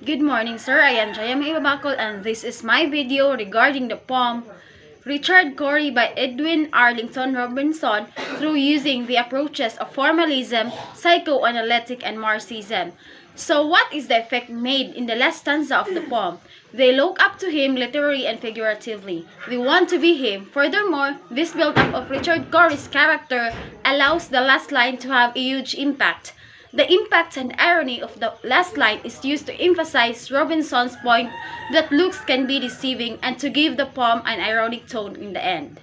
Good morning, sir. I am Jayami Ibabakol and this is my video regarding the poem Richard Cory by Edwin Arlington Robinson through using the approaches of formalism, psychoanalytic, and Marxism. So what is the effect made in the last stanza of the poem? They look up to him literally and figuratively. They want to be him. Furthermore, this build-up of Richard Cory's character allows the last line to have a huge impact. The impact and irony of the last line is used to emphasize Robinson's point that looks can be deceiving and to give the poem an ironic tone in the end.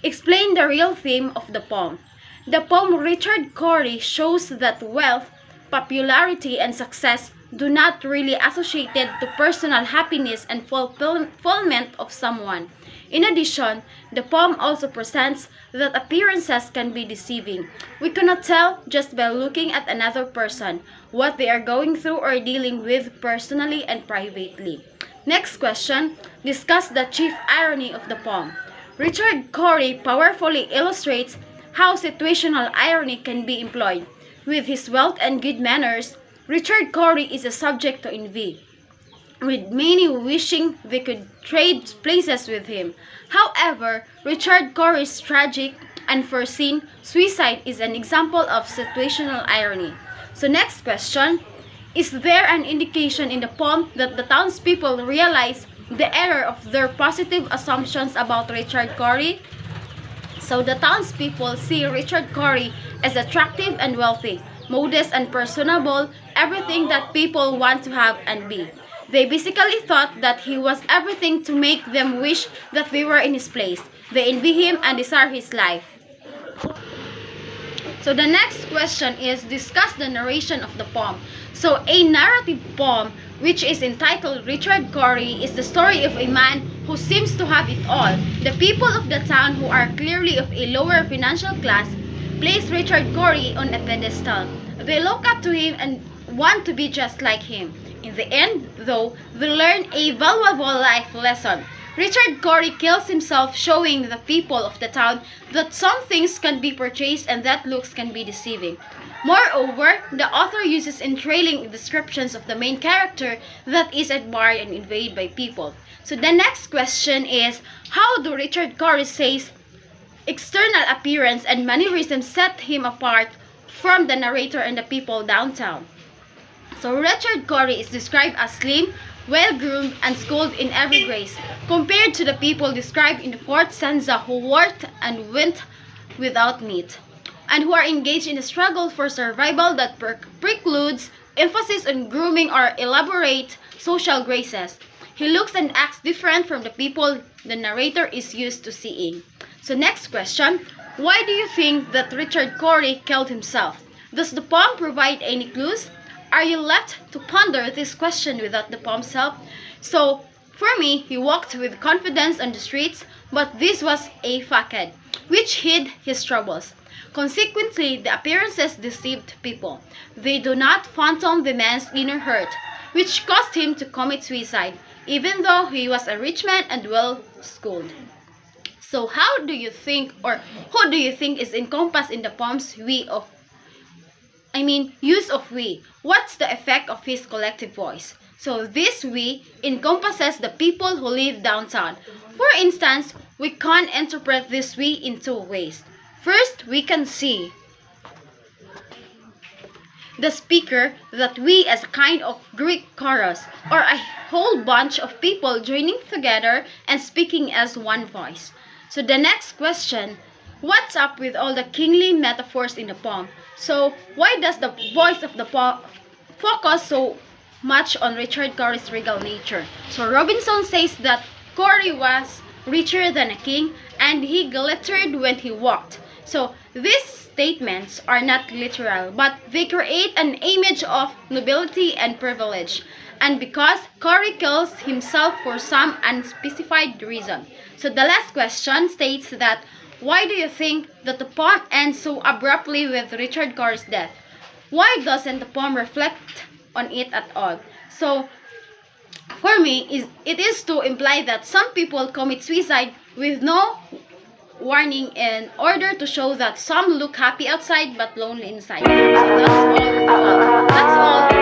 Explain the real theme of the poem. The poem Richard Cory shows that wealth, popularity, and success do not really associated to personal happiness and fulfillment of someone. In addition, the poem also presents that appearances can be deceiving. We cannot tell just by looking at another person what they are going through or dealing with personally and privately. Next question, discuss the chief irony of the poem. Richard Cory powerfully illustrates how situational irony can be employed. With his wealth and good manners, Richard Cory is a subject to envy, with many wishing they could trade places with him. However, Richard Cory's tragic, unforeseen suicide is an example of situational irony. So next question, is there an indication in the poem that the townspeople realize the error of their positive assumptions about Richard Cory? So the townspeople see Richard Cory as attractive and wealthy, modest and personable, everything that people want to have and be. They basically thought that he was everything to make them wish that they were in his place. They envy him and desire his life. So the next question is discuss the narration of the poem. So a narrative poem which is entitled Richard Cory is the story of a man who seems to have it all. The people of the town who are clearly of a lower financial class place Richard Cory on a pedestal. They look up to him and want to be just like him. In the end, though, they learn a valuable life lesson. Richard Cory kills himself, showing the people of the town that some things can be purchased and that looks can be deceiving. Moreover, the author uses entrailing descriptions of the main character that is admired and envied by people. So the next question is, how do Richard Cory says external appearance and mannerism set him apart from the narrator and the people downtown? So Richard Cory is described as slim, well-groomed, and schooled in every grace, compared to the people described in the fourth stanza who worked and went without meat, and who are engaged in a struggle for survival that precludes emphasis on grooming or elaborate social graces. He looks and acts different from the people the narrator is used to seeing. So next question, why do you think that Richard Cory killed himself? Does the poem provide any clues? Are you left to ponder this question without the poem's help? So, for me, he walked with confidence on the streets, but this was a facade, which hid his troubles. Consequently, the appearances deceived people. They do not fathom the man's inner hurt, which caused him to commit suicide, even though he was a rich man and well-schooled. So, how do you think, or who do you think is encompassed in the poem's use of we? What's the effect of his collective voice? So this we encompasses the people who live downtown. For instance, we can interpret this we in two ways. First, we can see the speaker that we as a kind of Greek chorus, or a whole bunch of people joining together and speaking as one voice. So the next question, what's up with all the kingly metaphors in the poem? So, why does the voice of the poem focus so much on Richard Cory's regal nature? So, Robinson says that Cory was richer than a king and he glittered when he walked. So, these statements are not literal, but they create an image of nobility and privilege. And because Cory kills himself for some unspecified reason. So, the last question states that, why do you think that the poem ends so abruptly with Richard Cory's death? Why doesn't the poem reflect on it at all? So, for me, it is to imply that some people commit suicide with no warning in order to show that some look happy outside but lonely inside. So that's all.